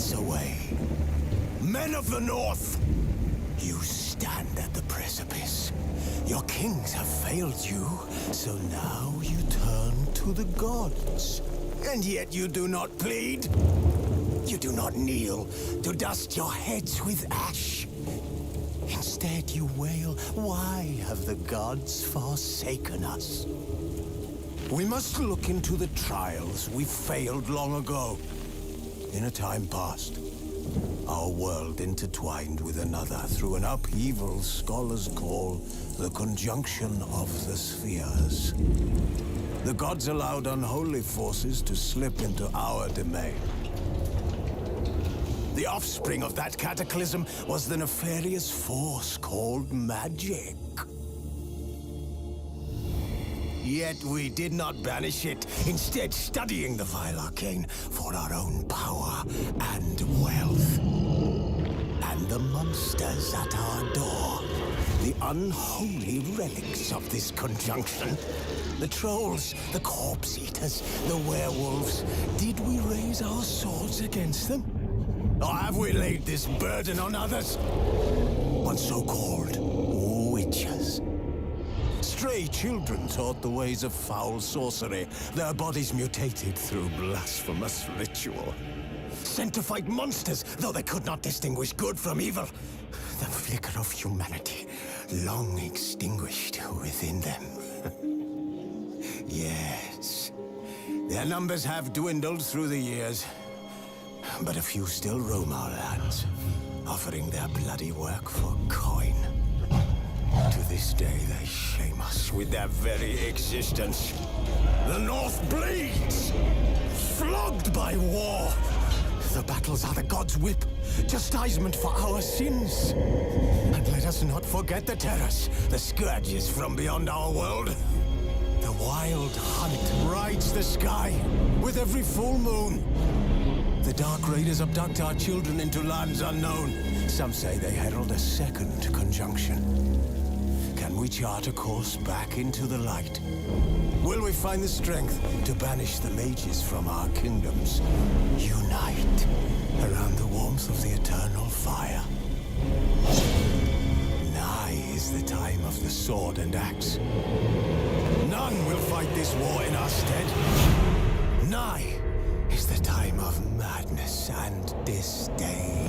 minutes away. Men of the North, you stand at the precipice. Your kings have failed you, so now you turn to the gods. And yet you do not plead. You do not kneel to dust your heads with ash. Instead you wail, why have the gods forsaken us? We must look into the trials we failed long ago. In a time past, our world intertwined with another through an upheaval scholars call the conjunction of the spheres. The gods allowed unholy forces to slip into our domain. The offspring of that cataclysm was the nefarious force called magic. Yet we did not banish it, instead studying the vile arcane for our own power and wealth. And the monsters at our door, the unholy relics of this conjunction. The trolls, the corpse eaters, the werewolves. Did we raise our swords against them? Or have we laid this burden on others? On so-called witches. Stray children taught the ways of foul sorcery, their bodies mutated through blasphemous ritual. Sent to fight monsters, though they could not distinguish good from evil. The flicker of humanity, long extinguished within them. Yes, their numbers have dwindled through the years, but a few still roam our lands, offering their bloody work for coin. To this day, they shame us with their very existence. The North bleeds, flogged by war. The battles are the gods' whip, chastisement for our sins. And let us not forget the terrors, the scourges from beyond our world. The wild hunt rides the sky with every full moon. The Dark Raiders abduct our children into lands unknown. Some say they herald a second conjunction. Can we chart a course back into the light? Will we find the strength to banish the mages from our kingdoms? Unite around the warmth of the eternal fire. Nigh is the time of the sword and axe. None will fight this war in our stead. Nigh is the time of madness and disdain.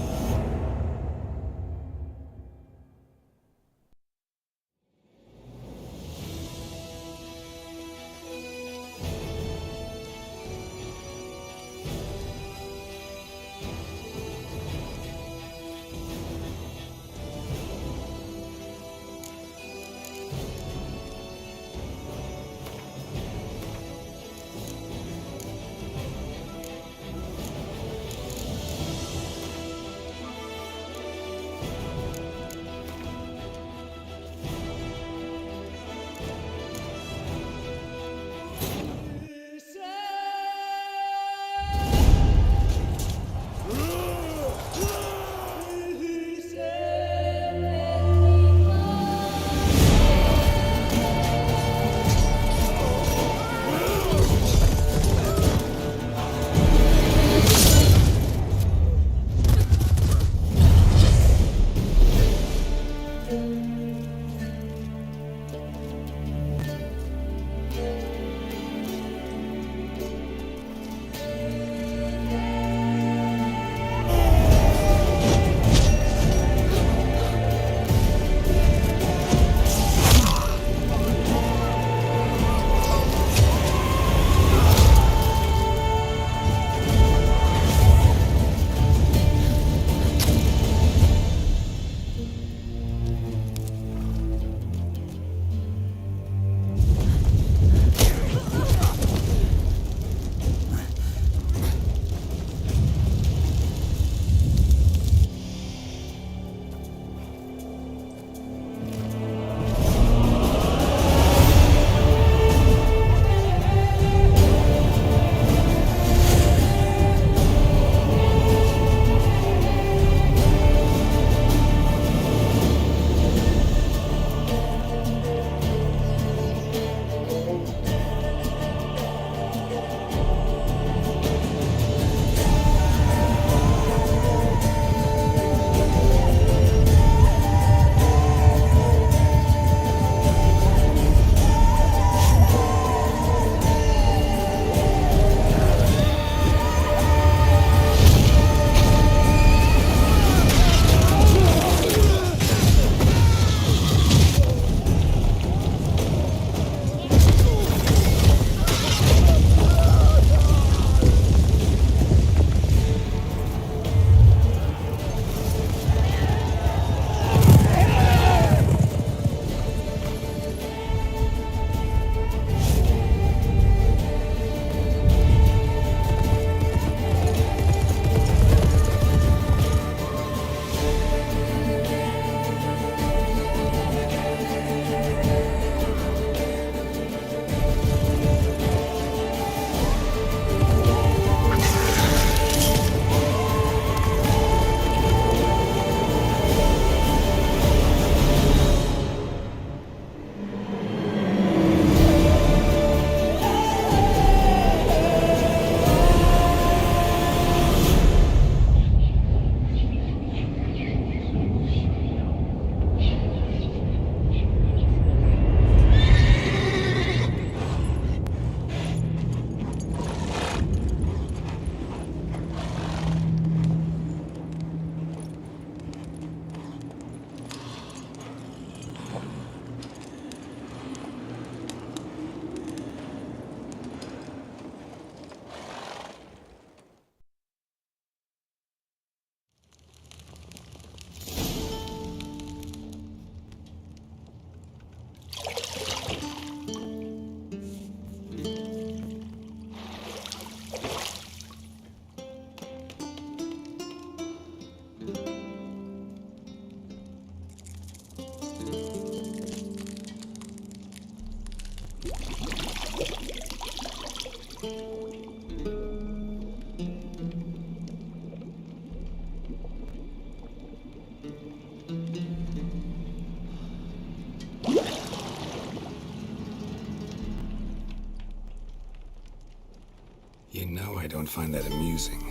don't find that amusing.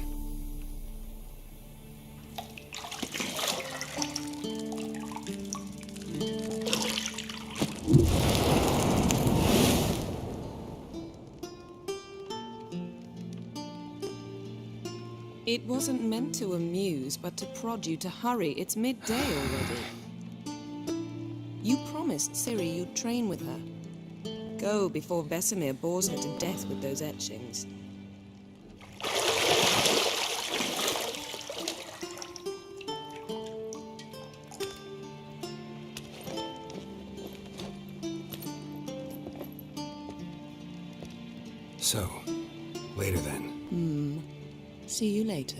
It wasn't meant to amuse, but to prod you to hurry. It's midday already. You promised Ciri you'd train with her. Go before Vesemir bores her to death with those etchings. So, later then. See you later.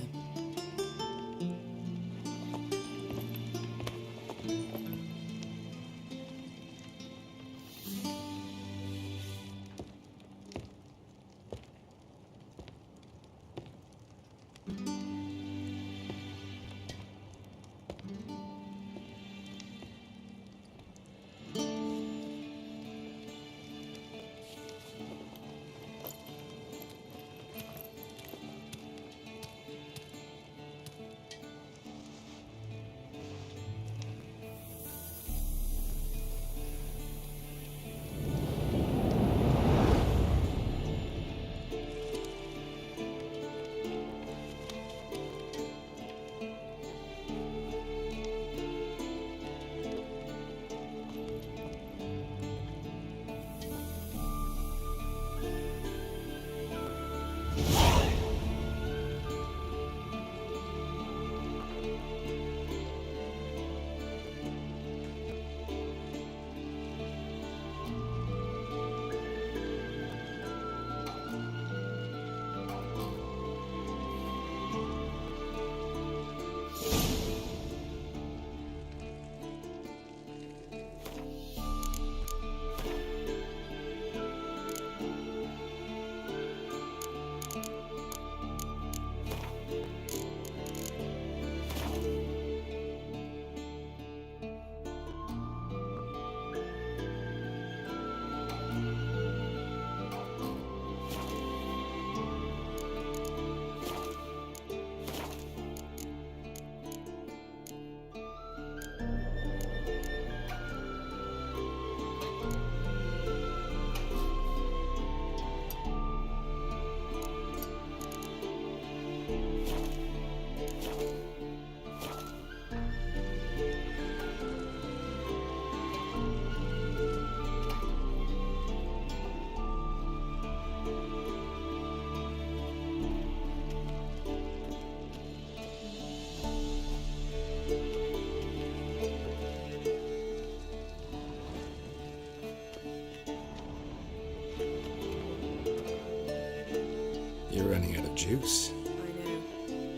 You're running out of juice. I know.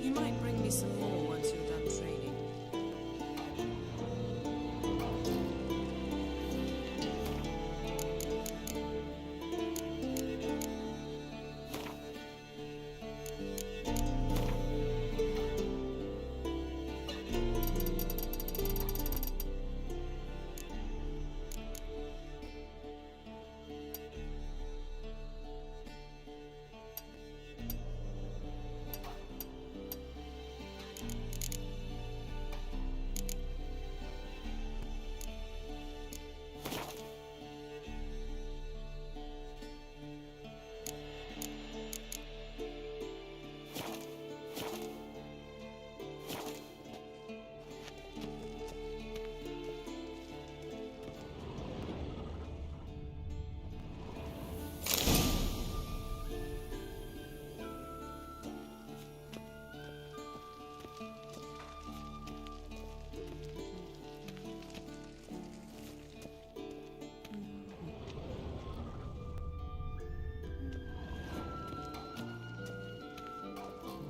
You might bring me some more once you're done training.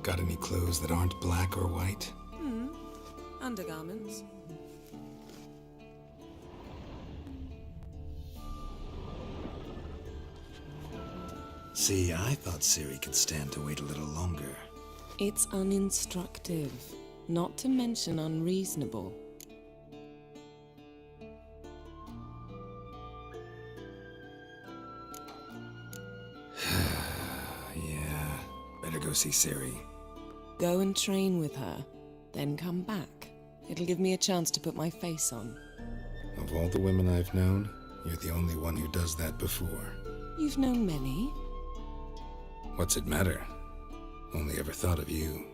Got any clothes that aren't black or white? Undergarments. See, I thought Ciri could stand to wait a little longer. It's uninstructive, not to mention unreasonable. Yeah, better go to see Siri. Go and train with her, then come back. It'll give me a chance to put my face on. Of all the women I've known, you're the only one who does that before. You've known many. What's it matter? Only ever thought of you.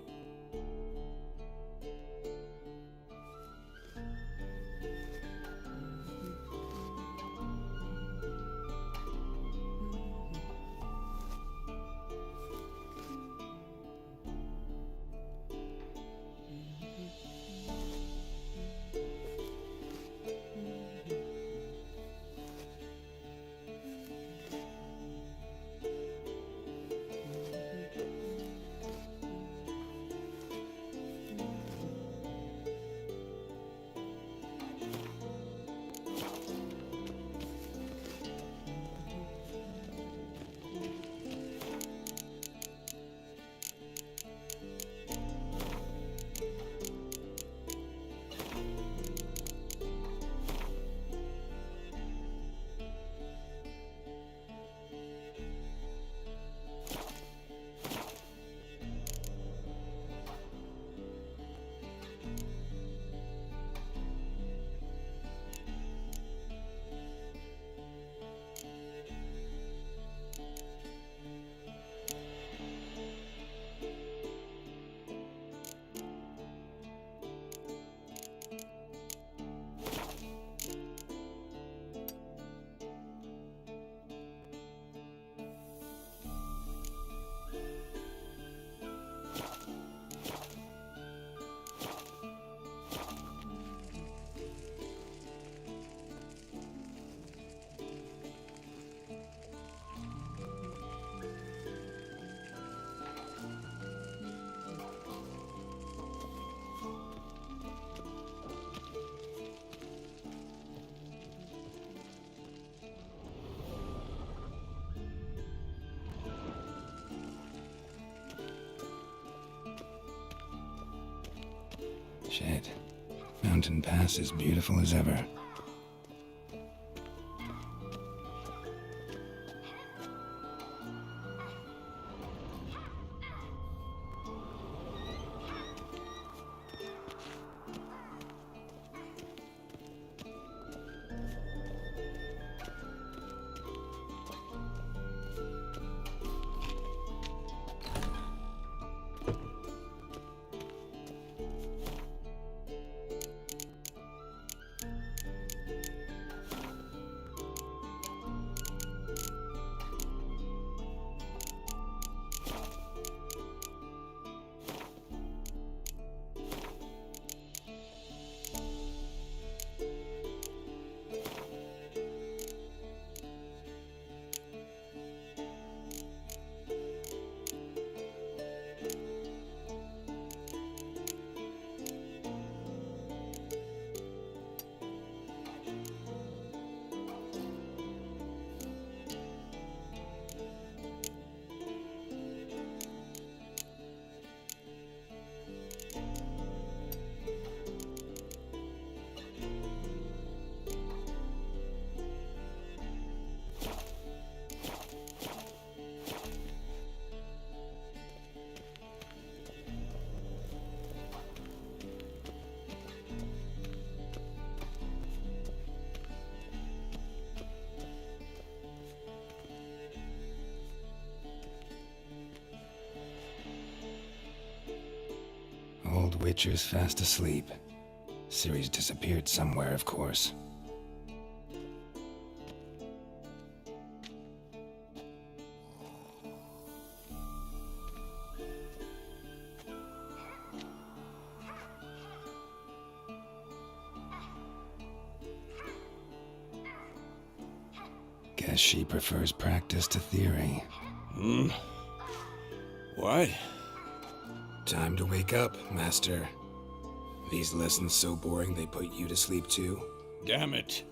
Shit. Mountain Pass is beautiful as ever. Old Witcher's fast asleep. Ciri's disappeared somewhere, of course. Guess she prefers practice to theory. What? Time to wake up, Master. These lessons so boring they put you to sleep too? Damn it.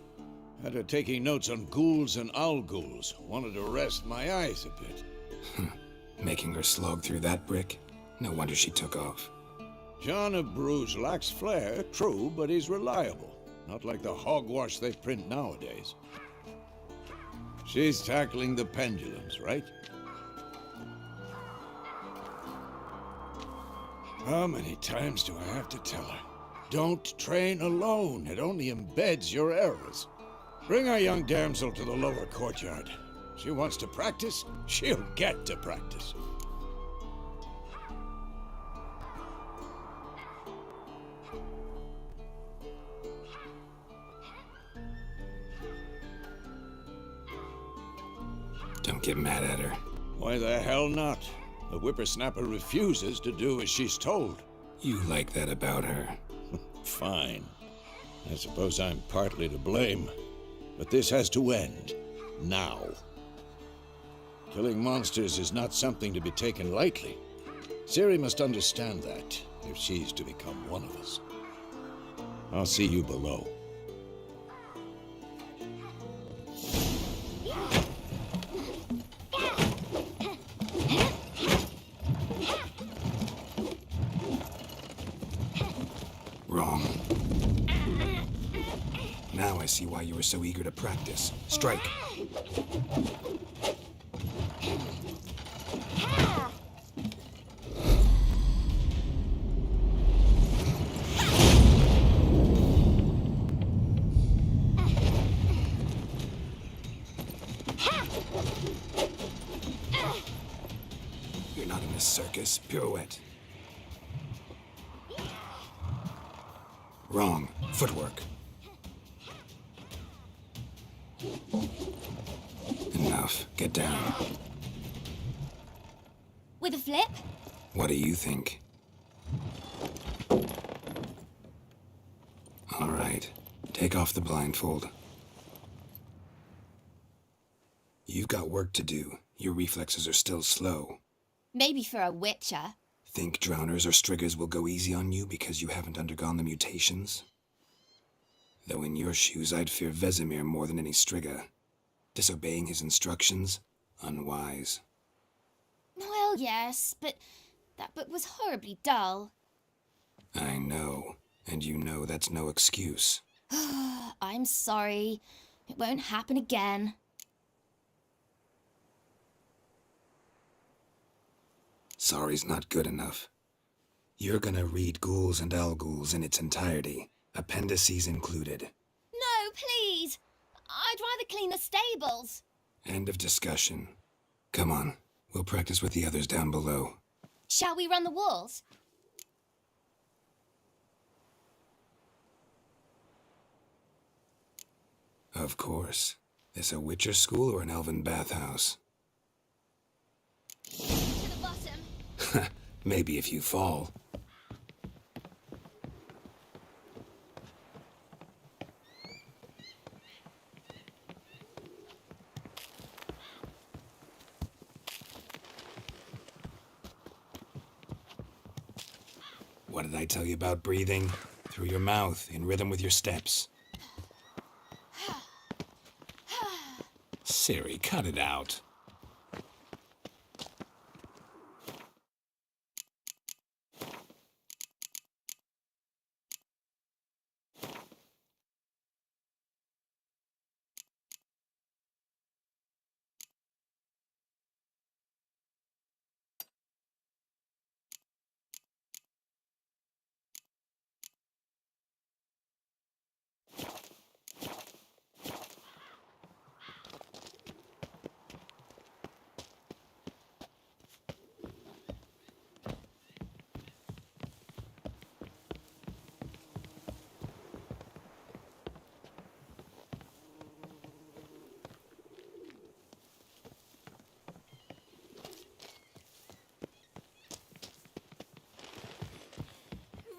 Had her taking notes on ghouls and owl ghouls. Wanted to rest my eyes a bit. Making her slog through that brick? No wonder she took off. John of Bruges lacks flair, true, but he's reliable. Not like the hogwash they print nowadays. She's tackling the pendulums, right? How many times do I have to tell her? Don't train alone. It only embeds your errors. Bring our young damsel to the lower courtyard. She wants to practice, she'll get to practice. Don't get mad at her. Why the hell not? The whippersnapper refuses to do as she's told. You like that about her. Fine. I suppose I'm partly to blame. But this has to end. Now. Killing monsters is not something to be taken lightly. Ciri must understand that, if she's to become one of us. I'll see you below. Wrong. Now I see why you were so eager to practice. Strike. You're not in a circus. Pirouette. Wrong. Footwork. Enough. Get down. With a flip? What do you think? All right. Take off the blindfold. You've got work to do. Your reflexes are still slow. Maybe for a witcher. Think drowners or striggers will go easy on you because you haven't undergone the mutations? Though in your shoes, I'd fear Vesemir more than any strigger. Disobeying his instructions? Unwise. Well, yes, but that book was horribly dull. I know, and you know that's no excuse. I'm sorry. It won't happen again. Sorry's not good enough. You're gonna read Ghouls and Al-Ghouls in its entirety, appendices included. No, please! I'd rather clean the stables. End of discussion. Come on, we'll practice with the others down below. Shall we run the walls? Of course. This a Witcher school or an elven bathhouse? To the bottom. Maybe if you fall. What did I tell you about breathing? Through your mouth, in rhythm with your steps. Ciri, cut it out.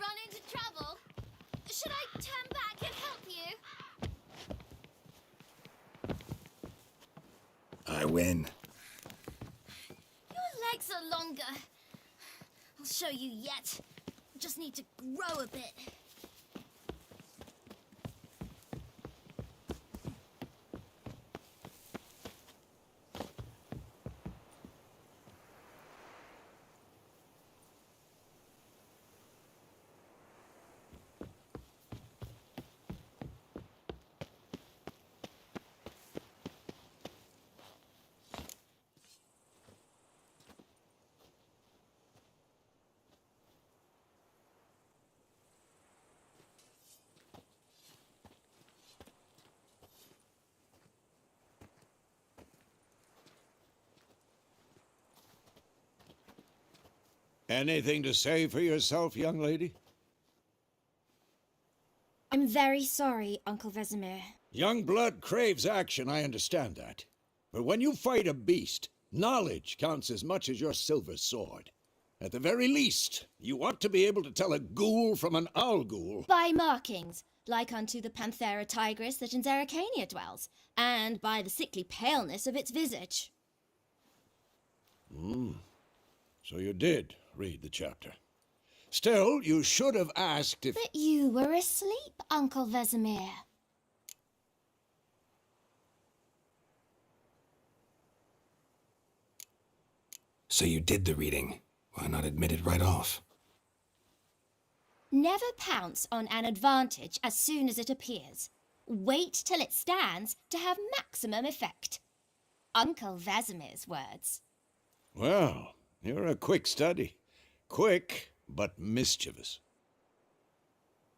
Run into trouble? Should I turn back and help you? I win. Your legs are longer. I'll show you yet. Just need to grow a bit. Anything to say for yourself, young lady? I'm very sorry, Uncle Vesemir. Young blood craves action, I understand that. But when you fight a beast, knowledge counts as much as your silver sword. At the very least, you ought to be able to tell a ghoul from an owl ghoul. By markings, like unto the Panthera tigris that in Zeracania dwells, and by the sickly paleness of its visage. So you did read the chapter. Still, you should have asked if... But you were asleep, Uncle Vesemir. So you did the reading. Why not admit it right off? Never pounce on an advantage as soon as it appears. Wait till it stands to have maximum effect. Uncle Vesemir's words. Well, you're a quick study. Quick, but mischievous.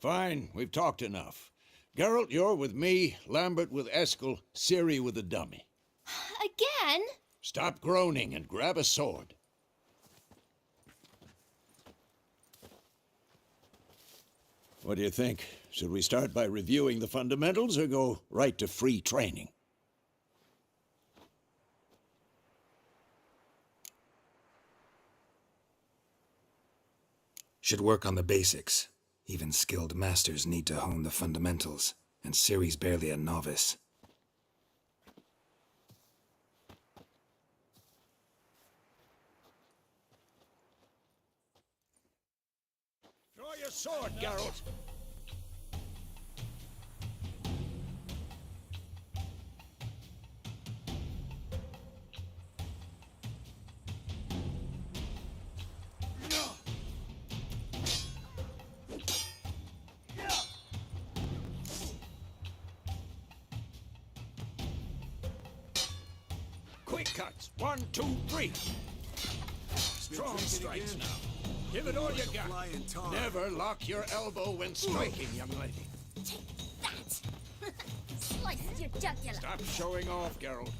Fine, we've talked enough. Geralt, you're with me, Lambert with Eskel, Ciri with the dummy. Again? Stop groaning and grab a sword. What do you think? Should we start by reviewing the fundamentals or go right to free training? Should work on the basics. Even skilled masters need to hone the fundamentals, and Ciri's barely a novice. Draw your sword, Geralt! Quick cuts. 1, 2, 3. Strong strikes now. Give it all you got. Never lock your elbow when striking, young lady. Take that! Slice your jugular. Stop showing off, Geralt.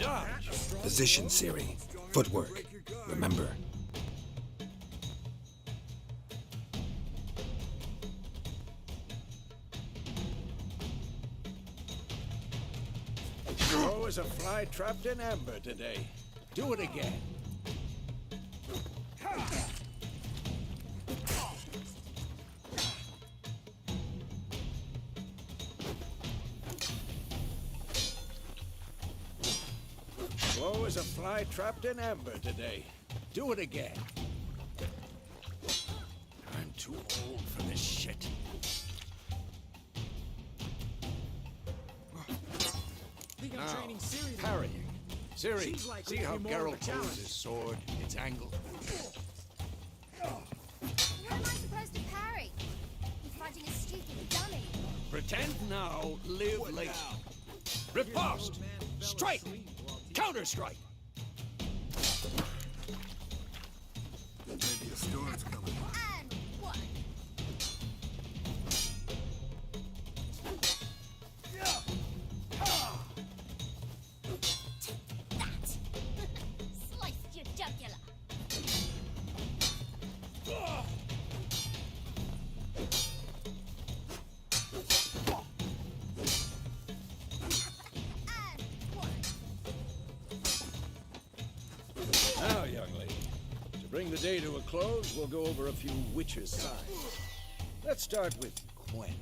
Dodge. Position, Ciri. Footwork. Remember. Slow as a fly trapped in amber today. Do it again. Slow as a fly trapped in amber today. Do it again. I'm too old for this shit. Now, parrying. Ciri, see how Geralt holds his sword, its angle? How am I supposed to parry? He's fighting a stupid dummy. Pretend now, live later. Riposte! Strike! Counter-strike! Maybe a storm's coming. And one. That! Sliced your jugular. And one. Now, young lady, to bring the day to a close, we'll go over a few witches' signs. Let's start with Quen.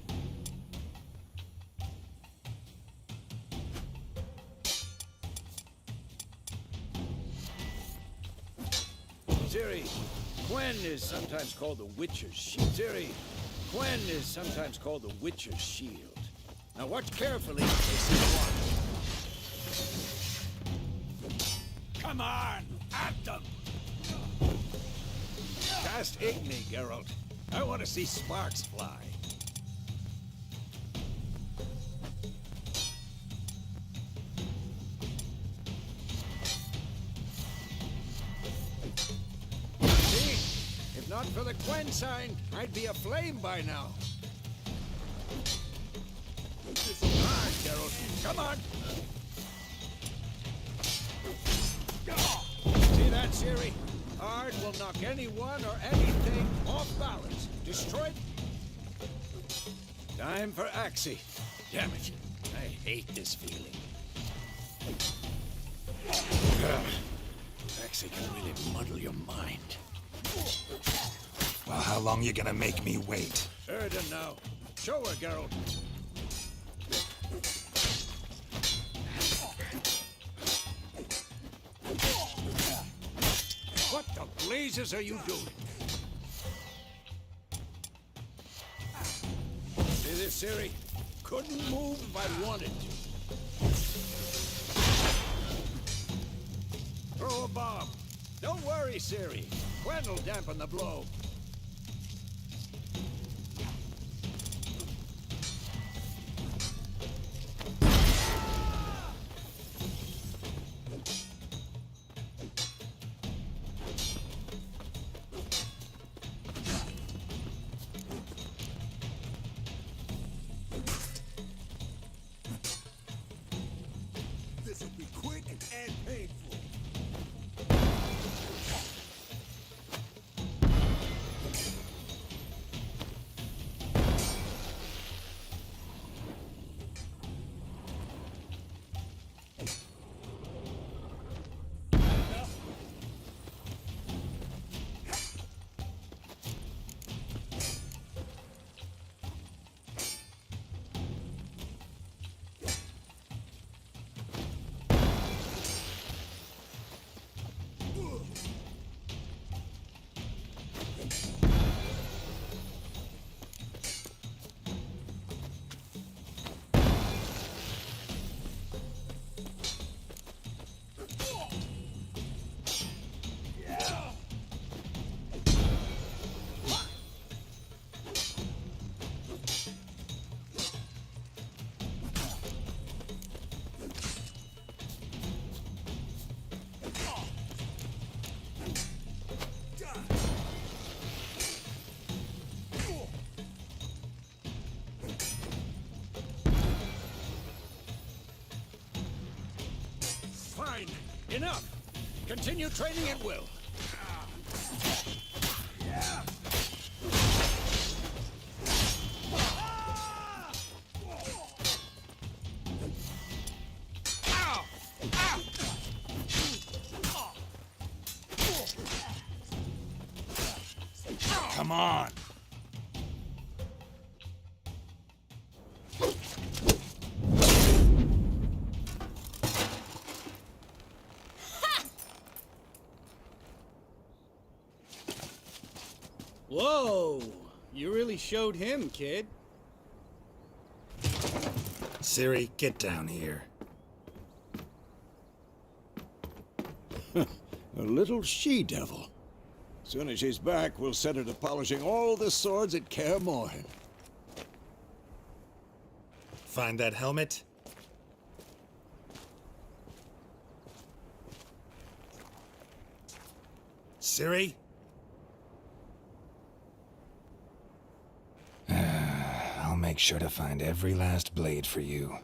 Ciri, Quen is sometimes called the Witcher's Shield. Ciri, Quen is sometimes called the Witcher's Shield. Now watch carefully in case you want. Come on, at them! Cast Igni, Geralt. I want to see sparks fly. See? If not for the Quen sign, I'd be aflame by now. Come on, Geralt. Come on. See that, Siri? Hard will knock anyone or anything off balance. Destroy. Time for Axie. Damn it. I hate this feeling. Axie can really muddle your mind. Well, how long you gonna make me wait? Heard him now. Show her, Geralt. What the blazes are you doing? See this, Siri? Couldn't move if I wanted to. Throw a bomb. Don't worry, Siri. Gwen'll dampen the blow. This will be quick and painful. Fine. Enough. Continue training at will. Come on! Whoa! You really showed him, kid. Siri, get down here. A little she-devil. Soon as she's back, we'll set her to polishing all the swords at Kaer Morhen. Find that helmet? Siri? I'll make sure to find every last blade for you.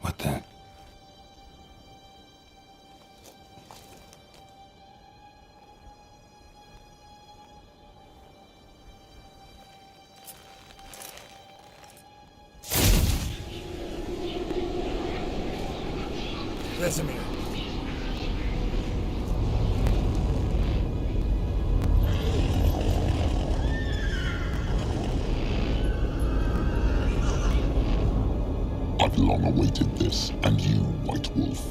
What the? Vesemir. I've long awaited this, and you, White Wolf.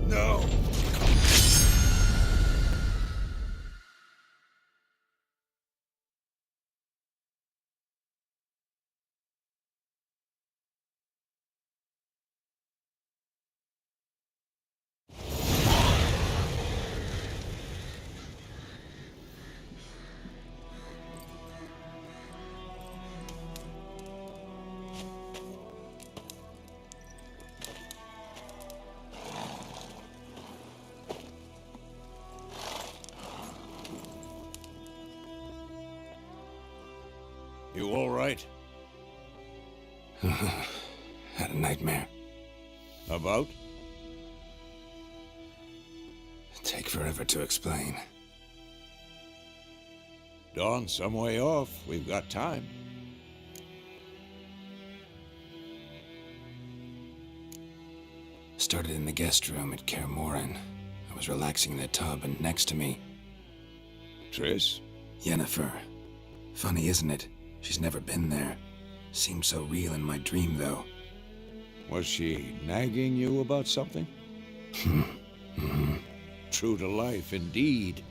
No! You all right? Had a nightmare. About? Take forever to explain. Dawn's some way off. We've got time. Started in the guest room at Kaer Morhen. I was relaxing in the tub, and next to me, Triss? Yennefer. Funny, isn't it? She's never been there. Seemed so real in my dream, though. Was she nagging you about something? True to life, indeed.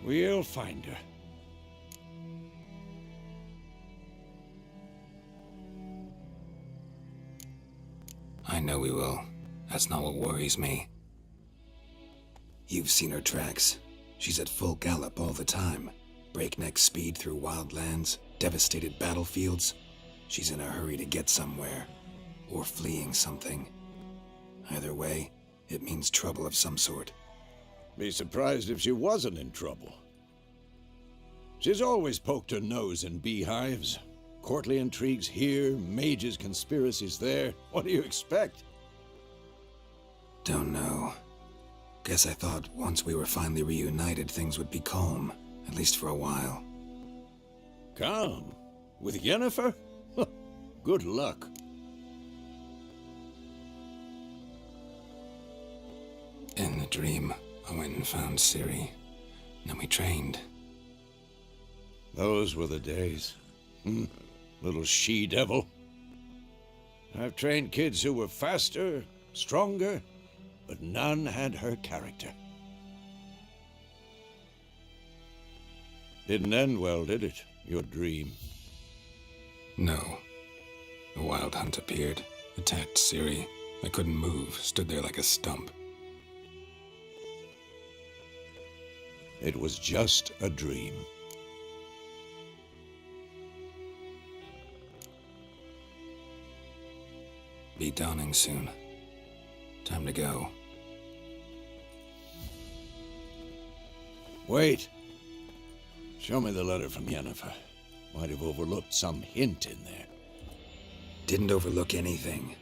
We'll find her. I know we will. That's not what worries me. You've seen her tracks. She's at full gallop all the time. Breakneck speed through wildlands, devastated battlefields. She's in a hurry to get somewhere. Or fleeing something. Either way, it means trouble of some sort. Be surprised if she wasn't in trouble. She's always poked her nose in beehives. Courtly intrigues here, mages' conspiracies there. What do you expect? Don't know. Guess I thought once we were finally reunited, things would be calm. At least for a while. Calm? With Yennefer? Good luck. In the dream, I went and found Ciri. Then we trained. Those were the days. Little she-devil. I've trained kids who were faster, stronger, but none had her character. Didn't end well, did it? Your dream? No. The Wild Hunt appeared, attacked Ciri. I couldn't move, stood there like a stump. It was just a dream. Be dawning soon. Time to go. Wait. Show me the letter from Yennefer. Might have overlooked some hint in there. Didn't overlook anything.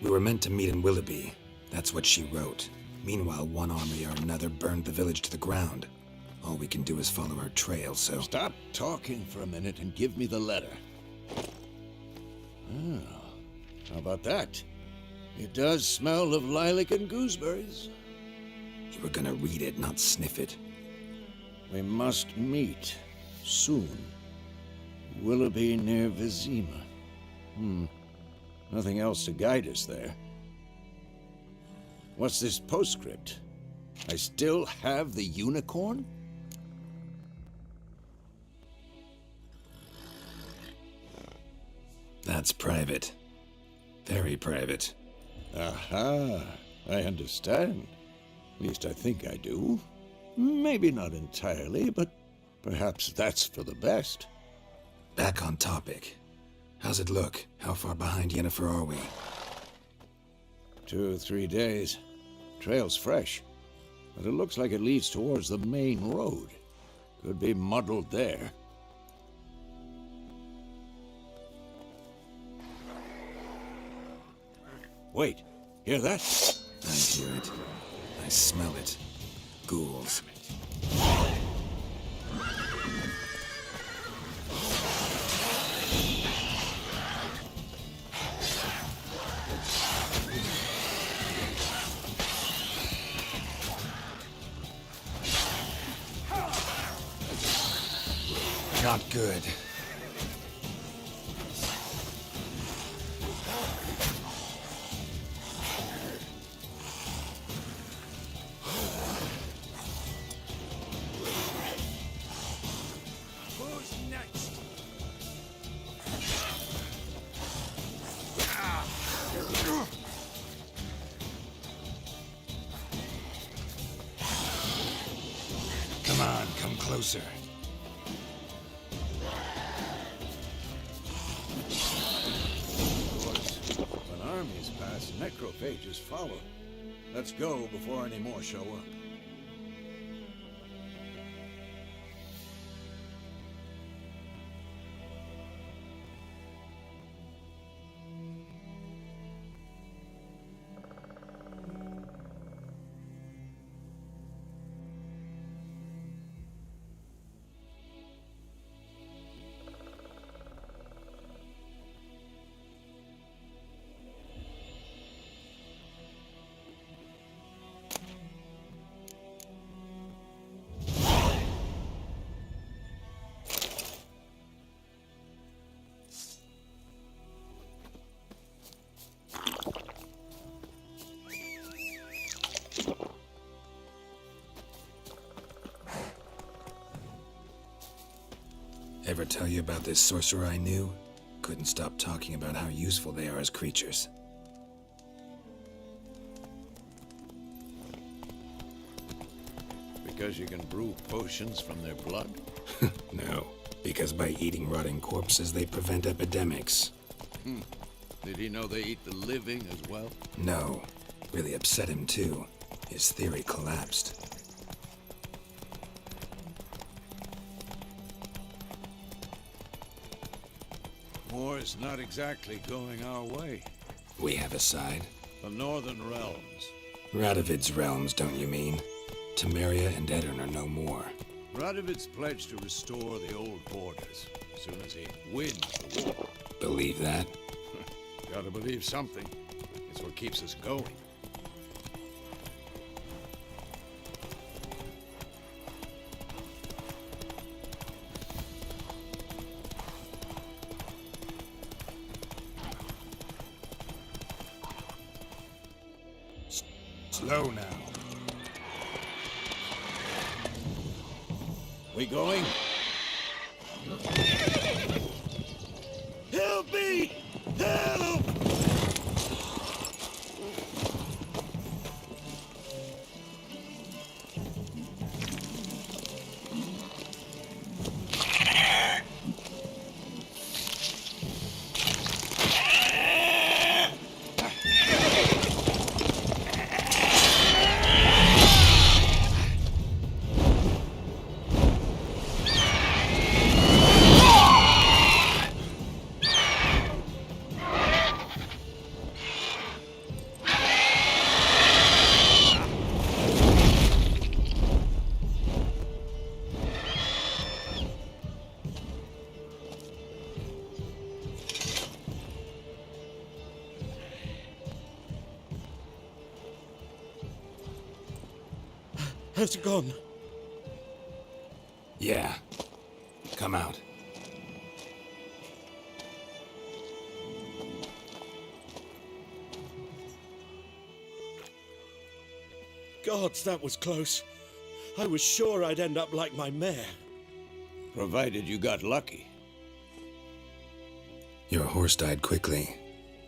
We were meant to meet in Willoughby. That's what she wrote. Meanwhile, one army or another burned the village to the ground. All we can do is follow her trail, so... Stop talking for a minute and give me the letter. Oh, how about that? It does smell of lilac and gooseberries. You were gonna read it, not sniff it. We must meet. Soon. Willoughby near Vizima. Nothing else to guide us there. What's this postscript? I still have the unicorn? That's private. Very private. Aha, I understand. At least I think I do. Maybe not entirely, but perhaps that's for the best. Back on topic. How's it look? How far behind Yennefer are we? 2 or 3 days. Trail's fresh, but it looks like it leads towards the main road. Could be muddled there. Wait, hear that? I hear it. I smell it. Ghouls. Not good. Who's next? Come on, come closer. When armies pass, necrophages follow. Let's go before any more show up. Ever tell you about this sorcerer I knew? Couldn't stop talking about how useful they are as creatures. Because you can brew potions from their blood? No, because by eating rotting corpses, they prevent epidemics. Did he know they eat the living as well? No, really upset him too. His theory collapsed. War's not exactly going our way. We have a side. The Northern Realms. Radovid's realms, don't you mean? Temeria and Edirn are no more. Radovid's pledged to restore the old borders as soon as he wins the war. Believe that? Gotta believe something. It's what keeps us going. Slow now. We going? Help me! Help! Has it gone? Yeah. Come out. Gods, that was close. I was sure I'd end up like my mare. Provided you got lucky. Your horse died quickly,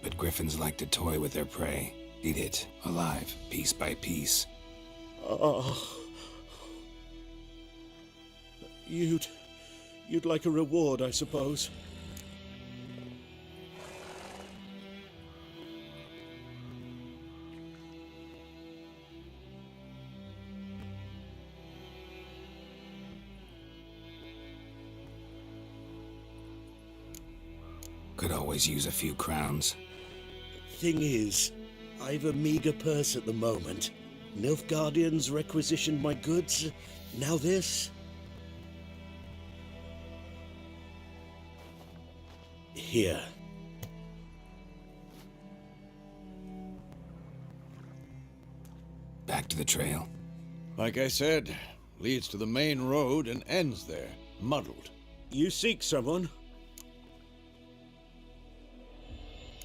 but griffins like to toy with their prey. Eat it, alive, piece by piece. Oh. You'd like a reward, I suppose. Could always use a few crowns. Thing is, I've a meager purse at the moment. Nilfgaardians requisitioned my goods. Now this. Here. Back to the trail. Like I said, leads to the main road and ends there, muddled. You seek someone?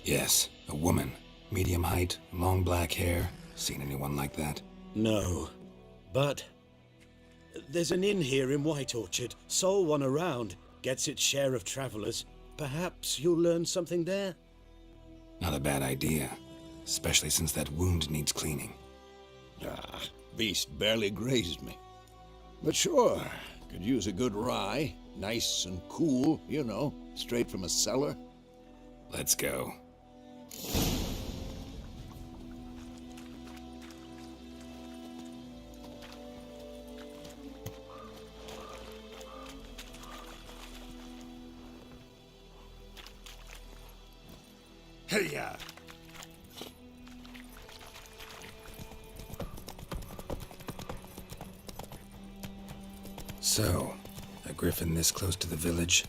Yes, a woman. Medium height, long black hair. Seen anyone like that? No. But there's an inn here in White Orchard. Sole one around. Gets its share of travelers. Perhaps you'll learn something there? Not a bad idea. Especially since that wound needs cleaning. Ah, beast barely grazed me. But sure, could use a good rye. Nice and cool, you know, straight from a cellar. Let's go. Hey-ya! So, a griffin this close to the village?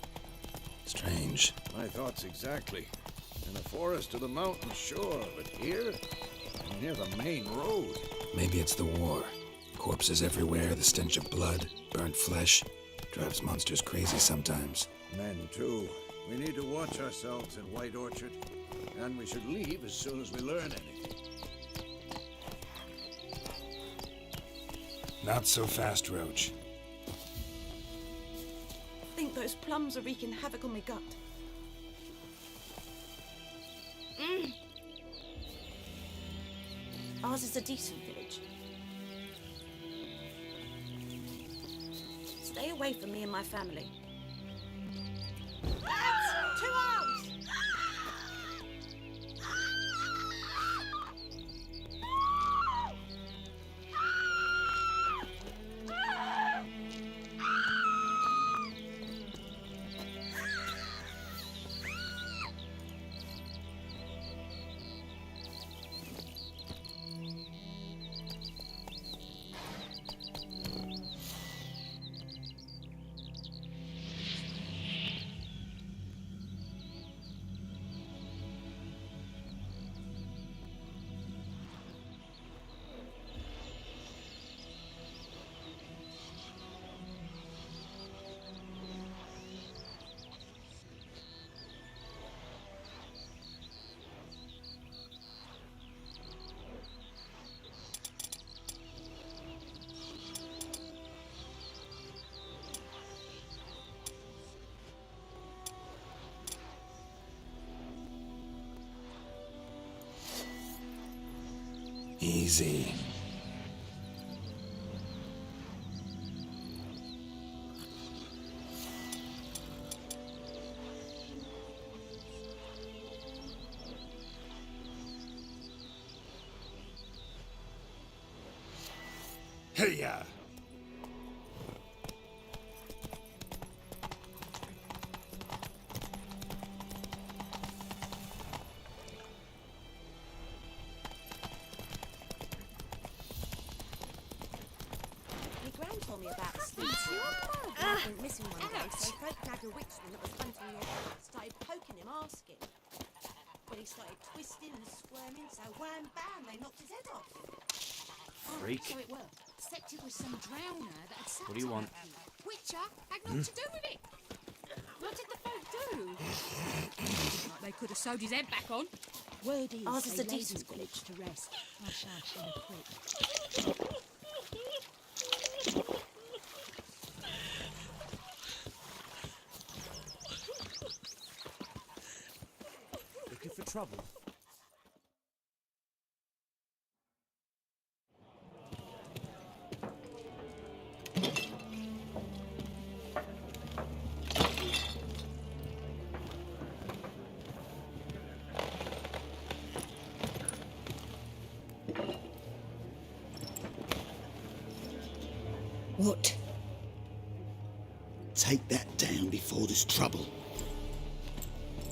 Strange. My thoughts exactly. In the forest or the mountain, sure, but here? Near the main road. Maybe it's the war. Corpses everywhere, the stench of blood, burnt flesh. Drives monsters crazy sometimes. Men, too. We need to watch ourselves in White Orchard. And we should leave as soon as we learn anything. Not so fast, Roach. Think Those plums are wreaking havoc on my gut. Ours is a decent village. Stay away from me and my family. Lads! 2 arms! Easy. Hey-ya! My gran told me about a sleep I went missing one day, so folk nagged a witchman that was hunting your started poking him, asking. But he started twisting and squirming, so wham bam, they knocked his head off. Freak. So it worked. Except it was some drowner that had sat What do you want? Witcher had nothing to do with it. What did the folk do? Like they could have sewed his head back on. Word is, Ours is they a laid decent his village to rest. I shall in a quick. Looking for trouble? What? Take that down before there's trouble.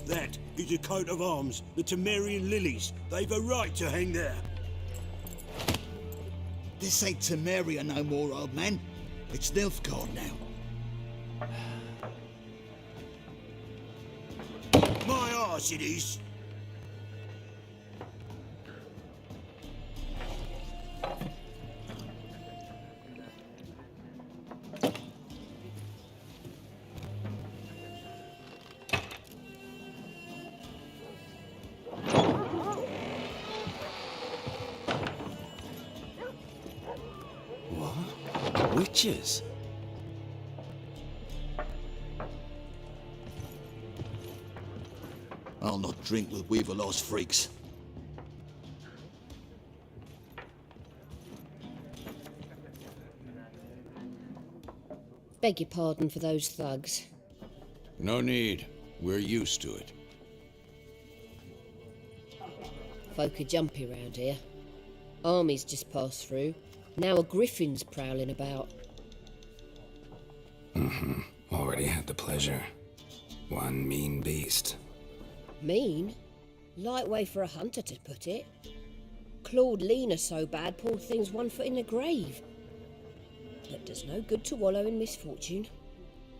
That is a coat of arms, the Temerian lilies. They've a right to hang there. This ain't Temeria no more, old man. It's Nilfgaard now. My arse it is. Witches? I'll not drink with Weaverlost freaks. Beg your pardon for those thugs. No need. We're used to it. Folk are jumpy round here. Armies just passed through. Now a griffin's prowling about. Already had the pleasure. One mean beast. Mean? Light way for a hunter to put it. Clawed Lena so bad, poor thing's 1 foot in the grave. But does no good to wallow in misfortune.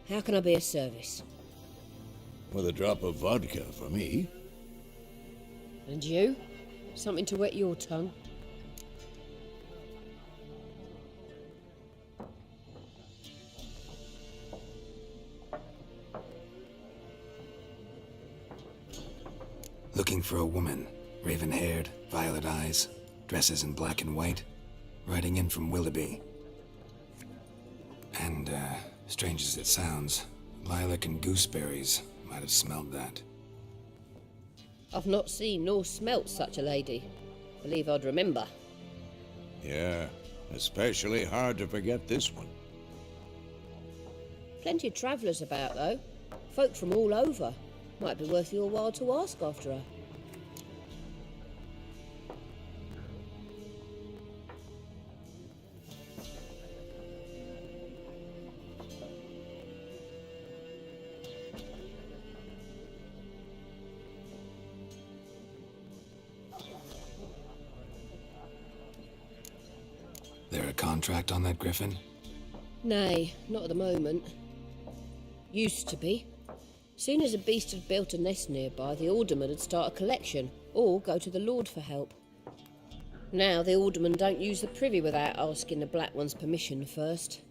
How can I be of service? With a drop of vodka for me. And you? Something to wet your tongue? Looking for a woman. Raven-haired, violet eyes, dresses in black and white. Riding in from Willoughby. And, strange as it sounds, Lilac and gooseberries might have smelled that. I've not seen nor smelt such a lady. Believe I'd remember. Yeah, especially hard to forget this one. Plenty of travellers about, though. Folk from all over. Might be worth your while to ask after her. There a contract on that griffin? Nay, not at the moment. Used to be. Soon as a beast had built a nest nearby, the alderman would start a collection, or go to the Lord for help. Now the alderman don't use the privy without asking the Black One's permission first.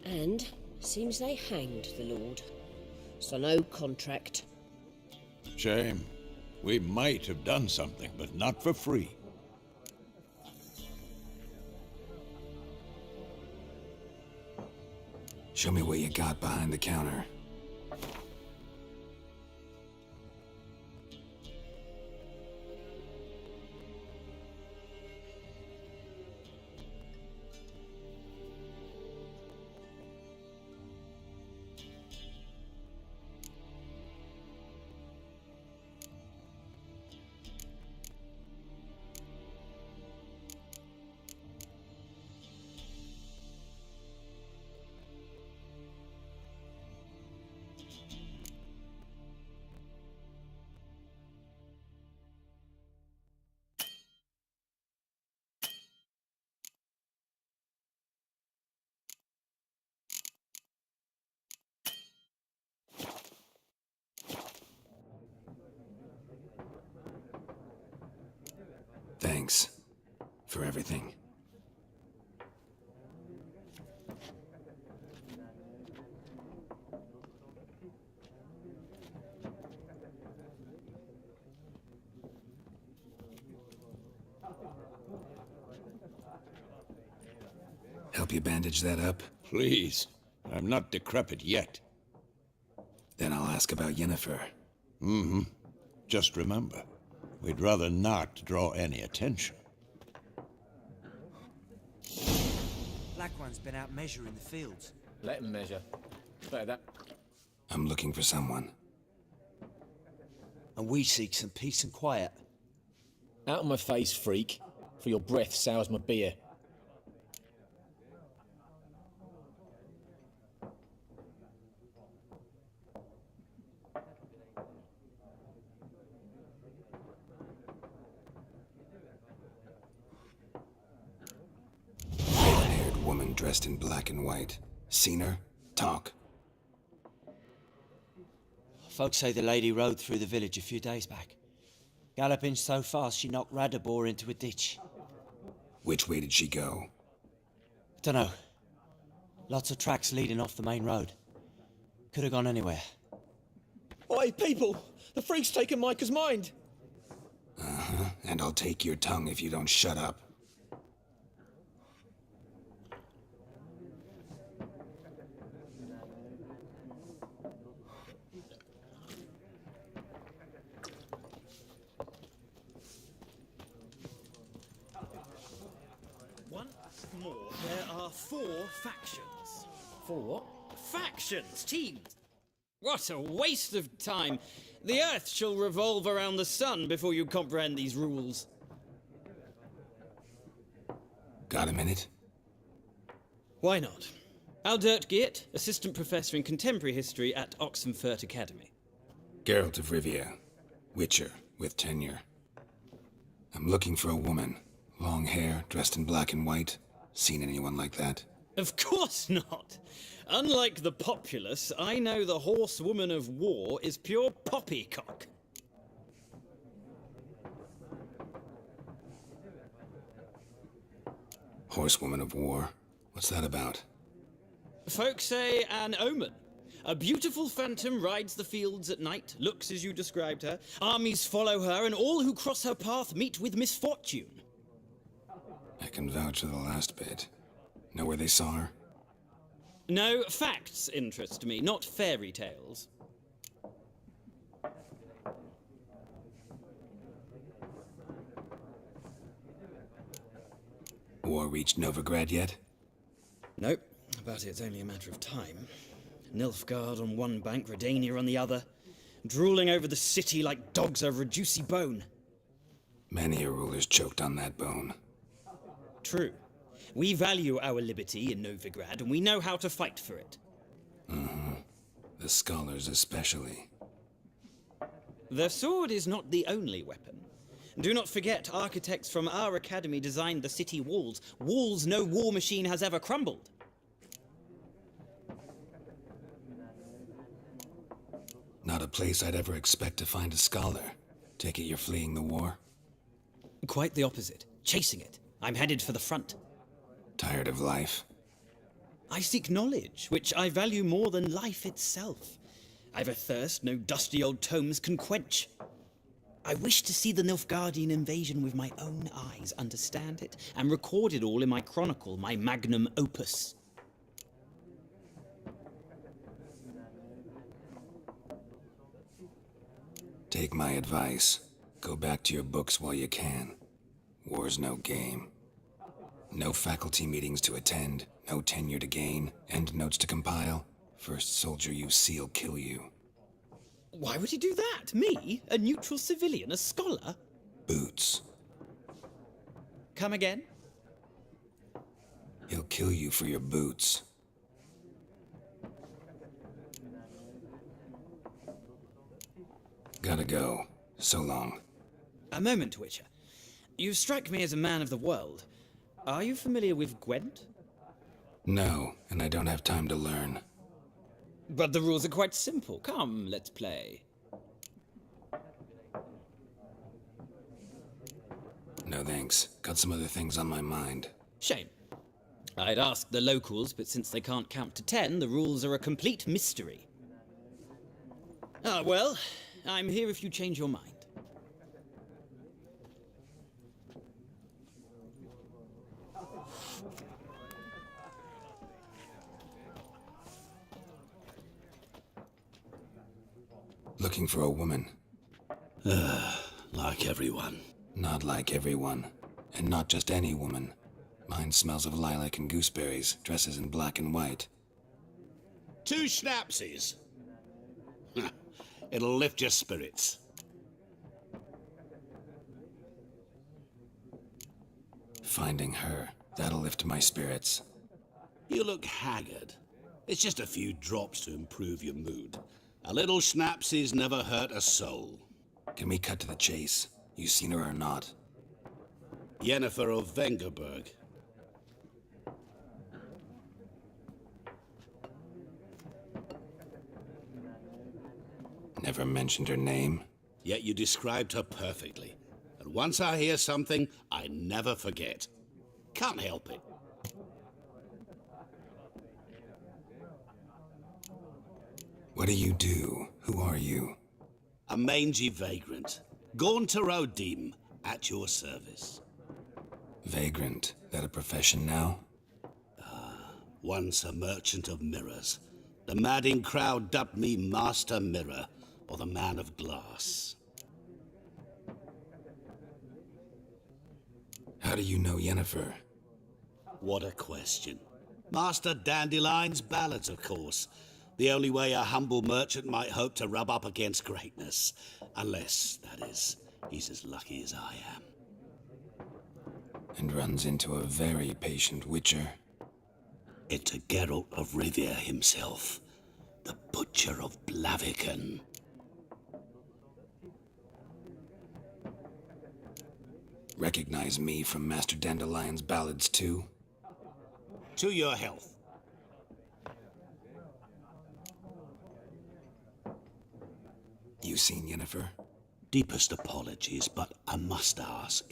And seems they hanged the Lord. So no contract. Shame. We might have done something, but not for free. Show me what you got behind the counter. Thanks for everything. Help you bandage that up? Please. I'm not decrepit yet. Then I'll ask about Yennefer. Mm-hmm. Just remember, we'd rather not draw any attention. Black One's been out measuring the fields. Let him measure. Better that. I'm looking for someone. And we seek some peace and quiet. Out of my face, freak. For your breath sours my beer. Red-haired woman dressed in black and white. Seen her? Talk. Folks say the lady rode through the village a few days back. Galloping so fast she knocked Radabor into a ditch. Which way did she go? Dunno. Lots of tracks leading off the main road. Could have gone anywhere. Oi, people! The freak's taken Micah's mind! Uh-huh. And I'll take your tongue if you don't shut up. Once more, there are 4 factions. 4 what? Factions, teams! What a waste of time! The Earth shall revolve around the sun before you comprehend these rules. Got a minute? Why not? Aldert Geert, Assistant Professor in Contemporary History at Oxenfurt Academy. Geralt of Rivia. Witcher, with tenure. I'm looking for a woman. Long hair, dressed in black and white. Seen anyone like that? Of course not! Unlike the populace, I know the horsewoman of war is pure poppycock. Horsewoman of war? What's that about? Folks say an omen. A beautiful phantom rides the fields at night, looks as you described her. Armies follow her, and all who cross her path meet with misfortune. I can vouch for the last bit. Know where they saw her? No, facts interest me, not fairy tales. War reached Novigrad yet? Nope, but it's only a matter of time. Nilfgaard on one bank, Redania on the other, drooling over the city like dogs over a juicy bone. Many a ruler's choked on that bone. True. We value our liberty in Novigrad, and we know how to fight for it. Mm-hmm. The scholars especially. The sword is not the only weapon. Do not forget, architects from our academy designed the city walls. Walls no war machine has ever crumbled. Not a place I'd ever expect to find a scholar. Take it you're fleeing the war? Quite the opposite. Chasing it. I'm headed for the front. Tired of life? I seek knowledge, which I value more than life itself. I've a thirst no dusty old tomes can quench. I wish to see the Nilfgaardian invasion with my own eyes, understand it, and record it all in my chronicle, my magnum opus. Take my advice. Go back to your books while you can. War's no game. No faculty meetings to attend, no tenure to gain, end notes to compile. First soldier you see'll kill you. Why would he do that? Me? A neutral civilian? A scholar? Boots. Come again? He'll kill you for your boots. Gotta go. So long. A moment, Witcher. You strike me as a man of the world. Are you familiar with Gwent? No, and I don't have time to learn. But the rules are quite simple. Come, let's play. No thanks. Got some other things on my mind. Shame. I'd ask the locals, but since they can't count to 10, the rules are a complete mystery. Ah, well, I'm here if you change your mind. Looking for a woman. Like everyone. Not like everyone. And not just any woman. Mine smells of lilac and gooseberries, dresses in black and white. 2 schnapsies. It'll lift your spirits. Finding her, that'll lift my spirits. You look haggard. It's just a few drops to improve your mood. A little schnapsies never hurt a soul. Can we cut to the chase? You seen her or not? Yennefer of Vengerberg. Never mentioned her name. Yet you described her perfectly. And once I hear something, I never forget. Can't help it. What do you do? Who are you? A mangy vagrant. Gone to Rodim, at your service. Vagrant. That a profession now? Once a merchant of mirrors. The madding crowd dubbed me Master Mirror, or the Man of Glass. How do you know Yennefer? What a question. Master Dandelion's ballads, of course. The only way a humble merchant might hope to rub up against greatness. Unless, that is, he's as lucky as I am. And runs into a very patient witcher. Into Geralt of Rivia himself. The Butcher of Blaviken. Recognize me from Master Dandelion's ballads too? To your health. You seen Yennefer? Deepest apologies, but I must ask.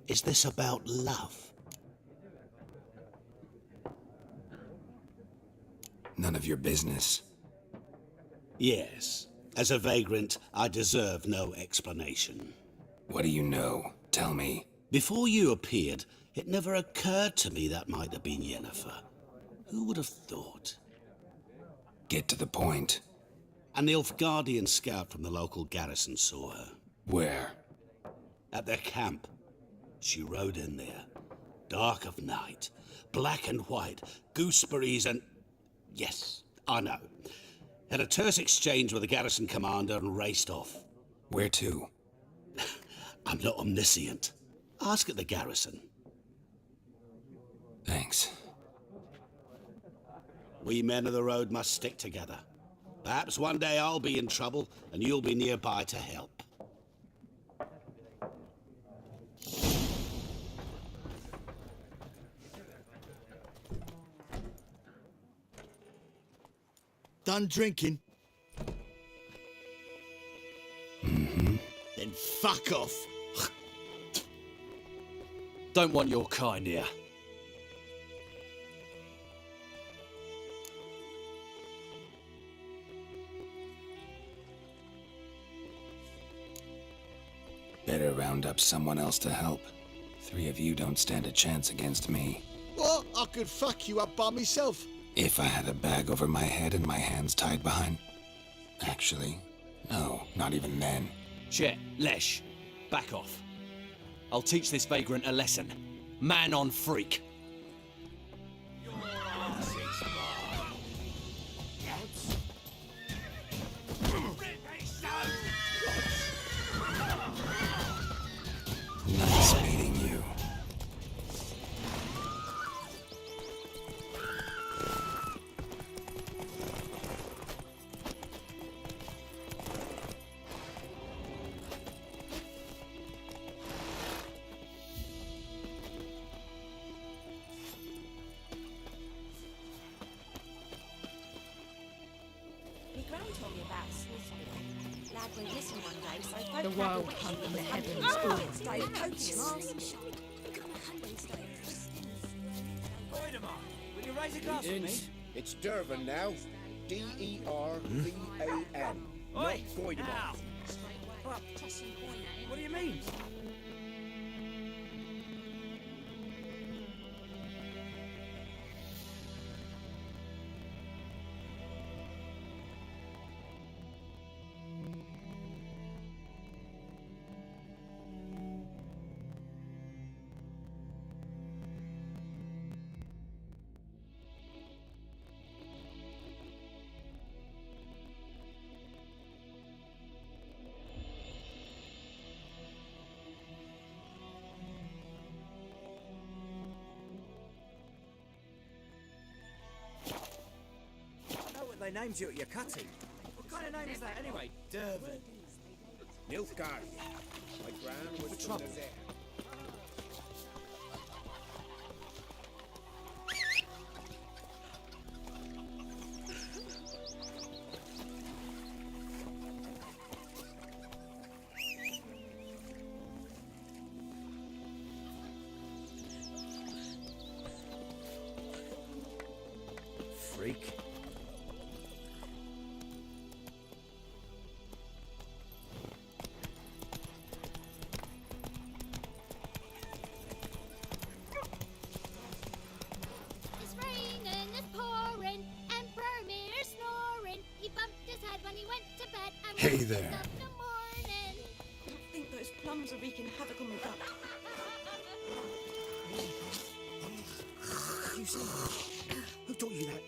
Is this about love? None of your business. Yes. As a vagrant, I deserve no explanation. What do you know? Tell me. Before you appeared, it never occurred to me that might have been Yennefer. Who would have thought? Get to the point. A Nilfgaardian scout from the local garrison saw her. Where? At their camp. She rode in there. Dark of night. Black and white. Gooseberries and... Yes, I know. Had a terse exchange with the garrison commander and raced off. Where to? I'm not omniscient. Ask at the garrison. Thanks. We men of the road must stick together. Perhaps one day I'll be in trouble and you'll be nearby to help. Done drinking? Mm-hmm. Then fuck off. Don't want your kind here. Better round up someone else to help. 3 of you don't stand a chance against me. What? I could fuck you up by myself. If I had a bag over my head and my hands tied behind... Actually, no, not even then. Shit, Lesh, back off. I'll teach this vagrant a lesson. Man on freak. Nice meeting you. My gran told me about a Swiss lad went missing one day, so The wild hunt in the heavens. started poking him, asking. Will you raise a glass for me? It's Durvan now. D-E-R-V-A-N. Not Oi! Goidemont. Ow. What do you mean? They named you at your cutting. What kind of name is that anyway? Durvan. Nilfgaardian. My gran was from trouble. there. Freak. It's raining, it's pouring, and Vermeer's snoring. He bumped his head when he went to bed and Hey woke there. up in the morning. I think those plums are wreaking havoc on my gut. You see? Who taught you that?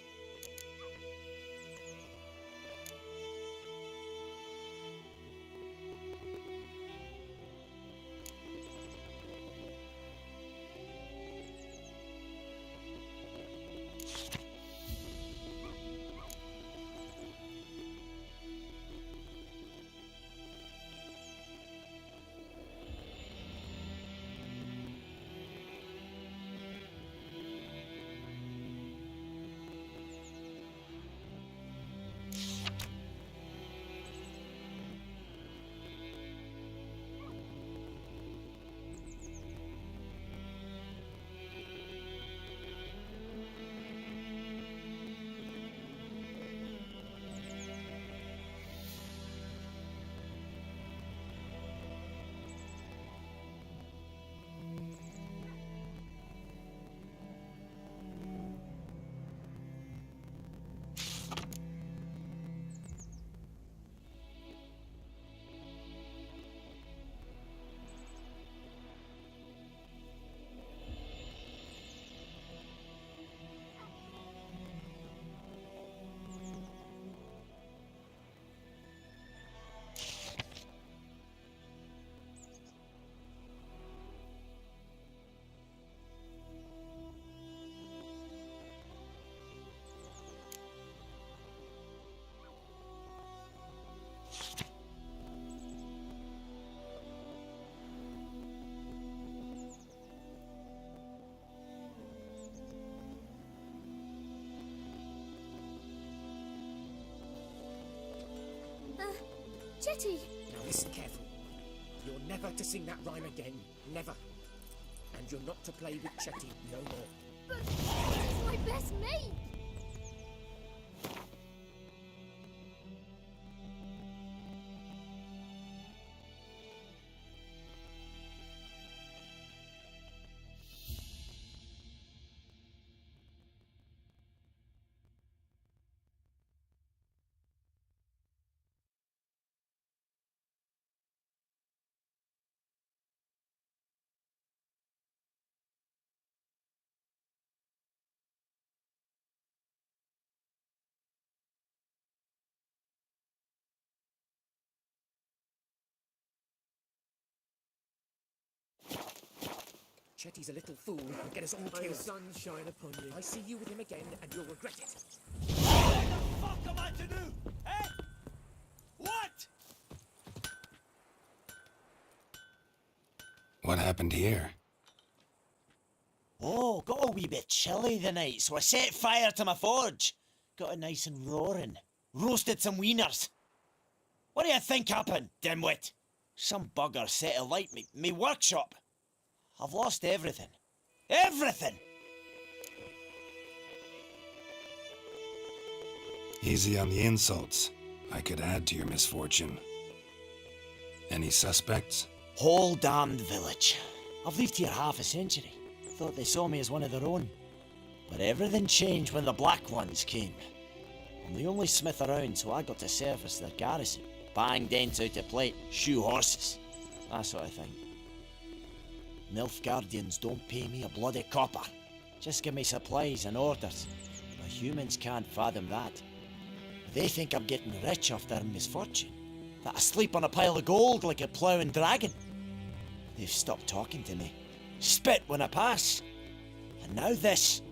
Chetty! Now listen carefully. You're never to sing that rhyme again. Never. And you're not to play with Chetty no more. But he's my best mate! Chetty's a little fool who'll get us all killed. May the sun shine upon you. I see you with him again, and you'll regret it. What the fuck am I to do? Eh? What? What happened here? Oh, got a wee bit chilly the night, so I set fire to my forge. Got it nice and roaring. Roasted some wieners. What do you think happened, dimwit? Some bugger set alight me workshop. I've lost everything. Everything! Easy on the insults. I could add to your misfortune. Any suspects? Whole damned village. I've lived here half a century. Thought they saw me as one of their own. But everything changed when the Black Ones came. I'm the only smith around, so I got to service their garrison. Bang dents out of plate, shoe horses. That sort of thing. Nilfgaardians don't pay me a bloody copper. Just give me supplies and orders. But humans can't fathom that. They think I'm getting rich off their misfortune. That I sleep on a pile of gold like a ploughing dragon. They've stopped talking to me. Spit when I pass. And now this.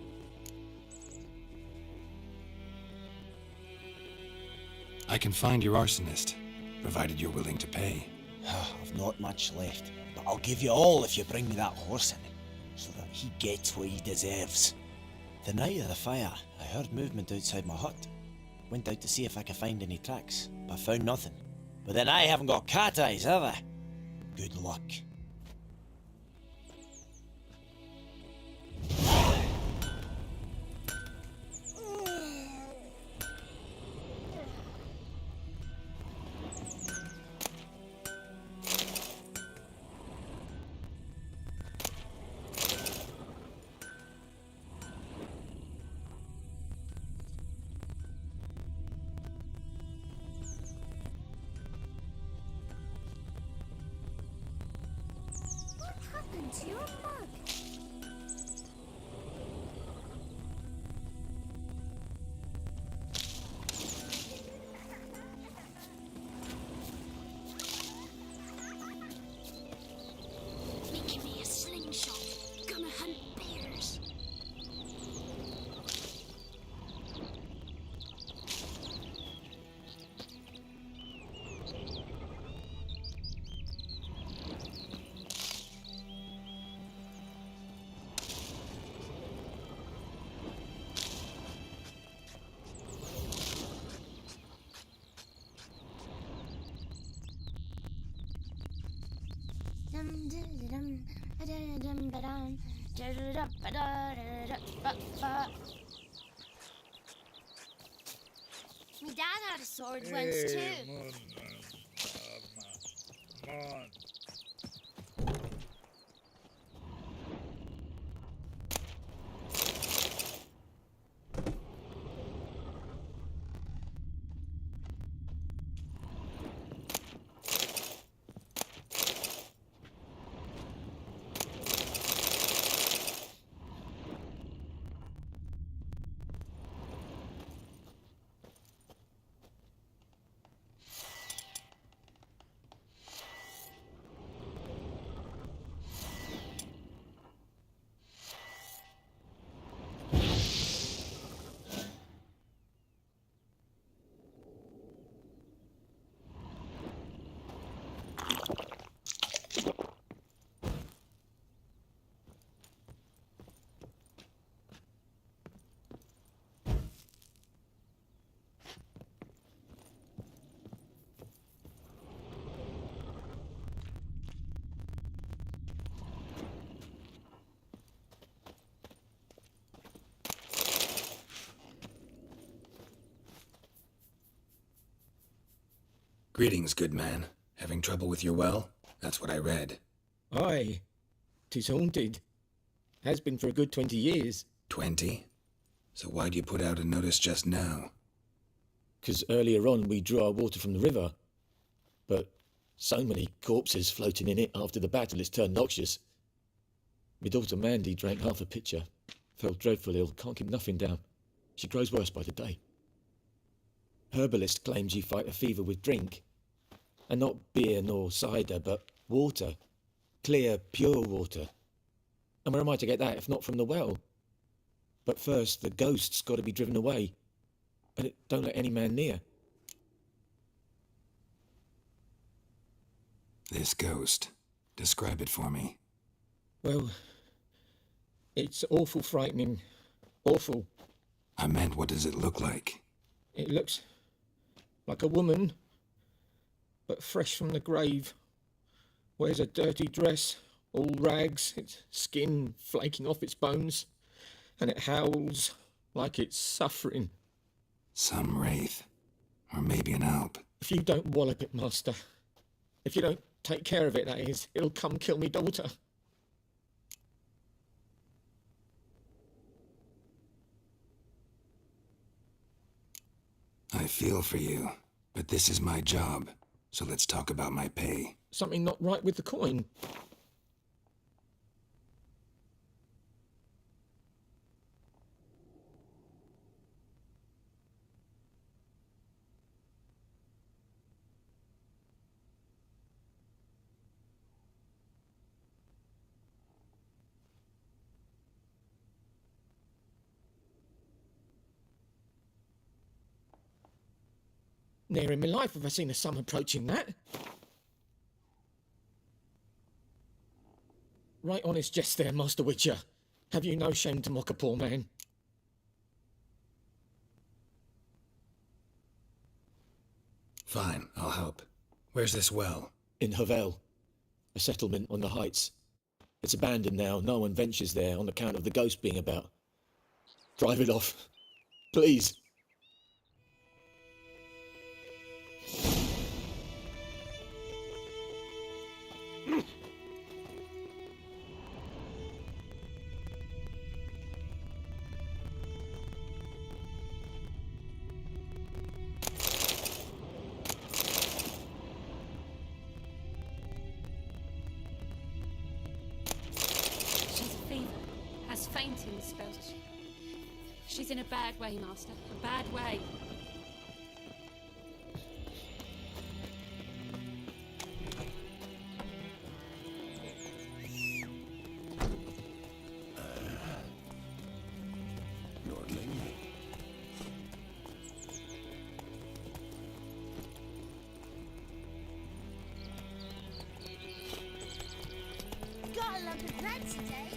I can find your arsonist, provided you're willing to pay. I've not much left, but I'll give you all if you bring me that horse in, so that he gets what he deserves. The night of the fire, I heard movement outside my hut. Went out to see if I could find any tracks, but found nothing. But then I haven't got cat eyes, have I? Good luck. What happened to your mug? Making me a slingshot. Gonna hunt bears. Me dad had a sword once too. Greetings, good man. Having trouble with your well? That's what I read. Aye. 'Tis haunted. Has been for a good 20 years. 20? So why'd you put out a notice just now? 'Cause earlier on we drew our water from the river. But so many corpses floating in it after the battle it's turned noxious. My daughter Mandy drank half a pitcher. Fell dreadful ill, can't keep nothing down. She grows worse by the day. Herbalist claims you fight a fever with drink. And not beer nor cider, but water. Clear, pure water. And where am I to get that if not from the well? But first, the ghost's got to be driven away. And it don't let any man near. This ghost. Describe it for me. Well, it's awful frightening. Awful. I meant, what does it look like? It looks like a woman, but fresh from the grave. Wears a dirty dress, all rags, its skin flaking off its bones, and it howls like it's suffering. Some wraith. Or maybe an alp. If you don't wallop it, Master, if you don't take care of it, that is, it'll come kill me daughter. I feel for you, but this is my job, so let's talk about my pay. Something not right with the coin. Never in my life have I seen a sum approaching that. Right honest jest there, Master Witcher. Have you no shame to mock a poor man? Fine, I'll help. Where's this well? In Havel, a settlement on the heights. It's abandoned now, no one ventures there on account of the ghost being about. Drive it off, please. Fainting spells. She's in a bad way, Master. A bad way. Gotta love the plants today.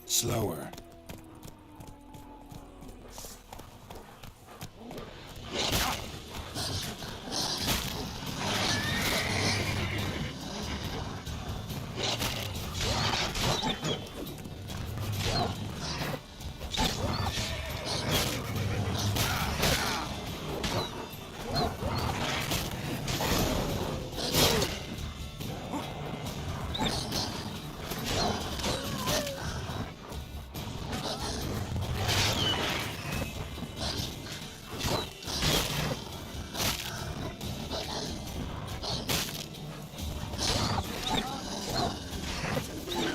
Slower.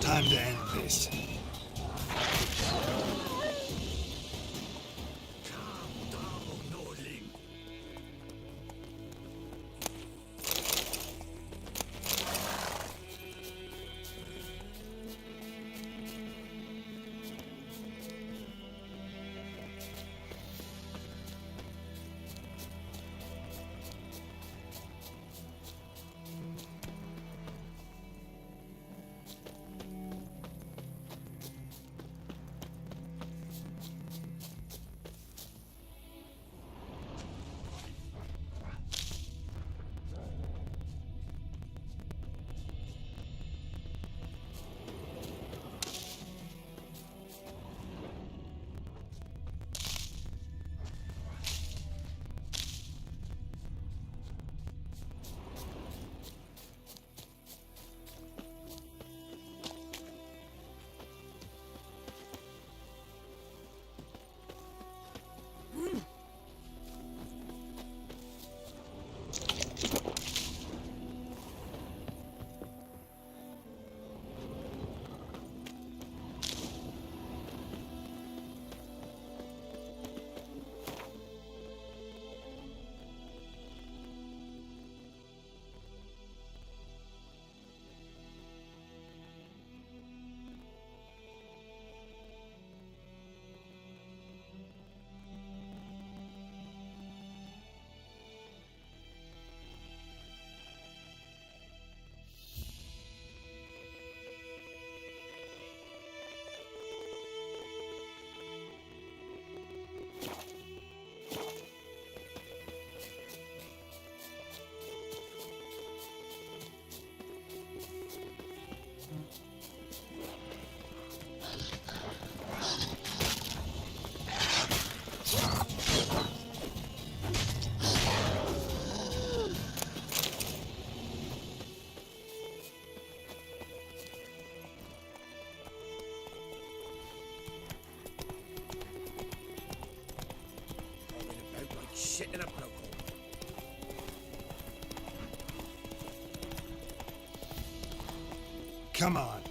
Time to end this. in a protocol. Come on.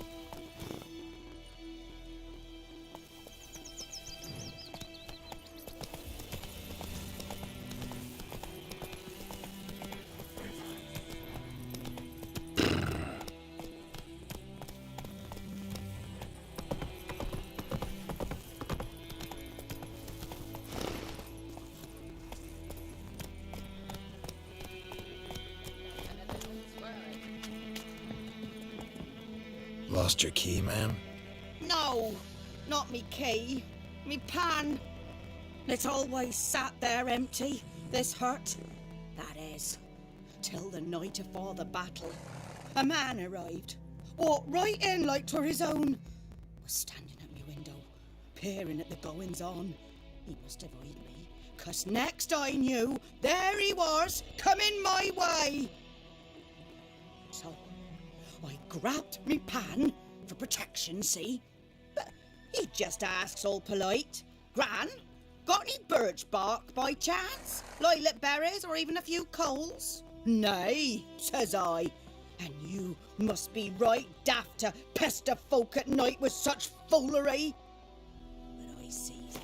Lost your key, ma'am? No, not me key. Me pan. It's always sat there empty, this hut. That is, till the night afore the battle. A man arrived, walked right in like 'twere his own. Was standing at me window, peering at the goings-on. He must avoid me, 'cause next I knew, there he was, coming my way. So I grabbed me pan for protection, see? But he just asks all polite, Gran, got any birch bark by chance? Lilac berries or even a few coals? Nay, says I. And you must be right daft to pester folk at night with such foolery. But I sees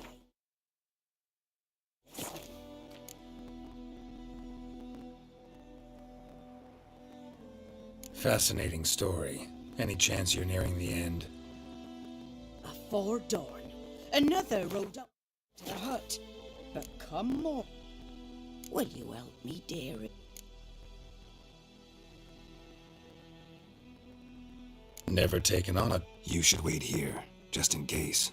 Fascinating story. Any chance you're nearing the end? Afore dawn, another rode up to the hut. But come on, will you help me, dearie? Never taken on a... You should wait here, just in case.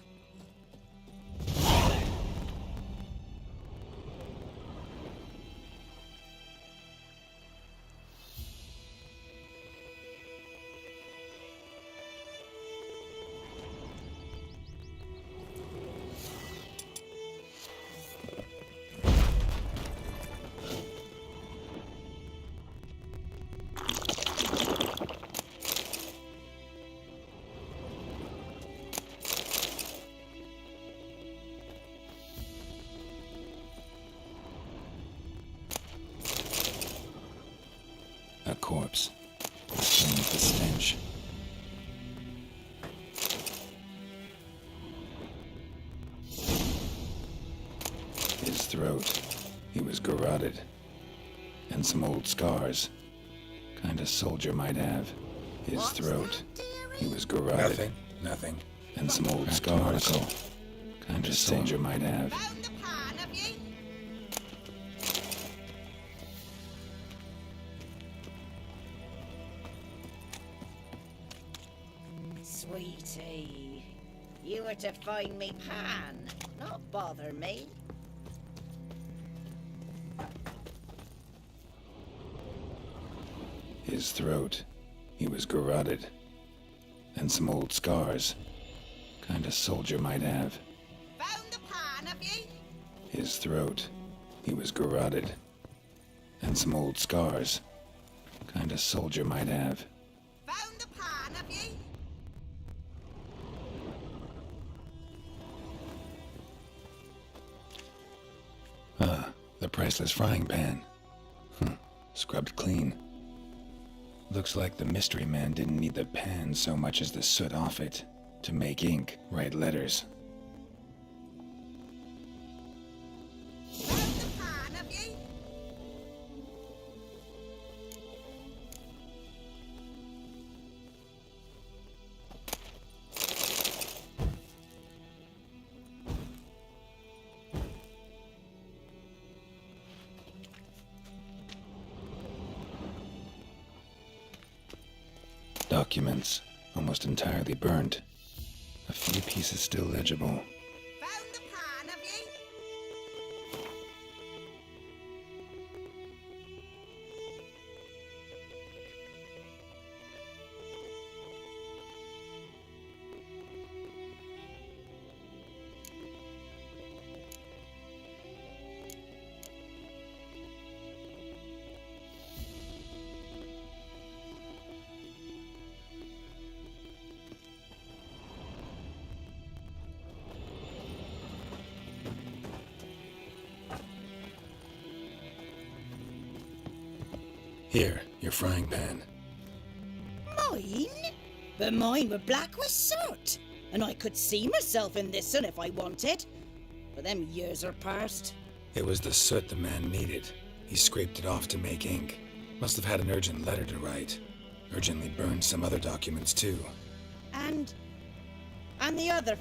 A corpse. Playing with the stench. His throat. He was garroted. And some old scars. Kinda soldier might have. His throat. He was garroted. Nothing. And some old scars. Kinda soldier might have. Sweetie, you were to find me pan, not bother me. His throat. He was garroted. And some old scars. Kinda soldier might have. Found the pan, have ye? His throat. He was garroted. And some old scars. Kinda soldier might have. Found the pan, have ye? Ah, the priceless frying pan. Scrubbed clean. Looks like the mystery man didn't need the pan so much as the soot off it to make ink, write letters. Found the pan, have ye? Documents, almost entirely burnt. A few pieces still legible. Found the pan, have ye? Here, your frying pan. Mine? But mine were black with soot, and I could see myself in this one if I wanted. But them years are past. It was the soot the man needed. He scraped it off to make ink. Must have had an urgent letter to write. Urgently burned some other documents too. And the other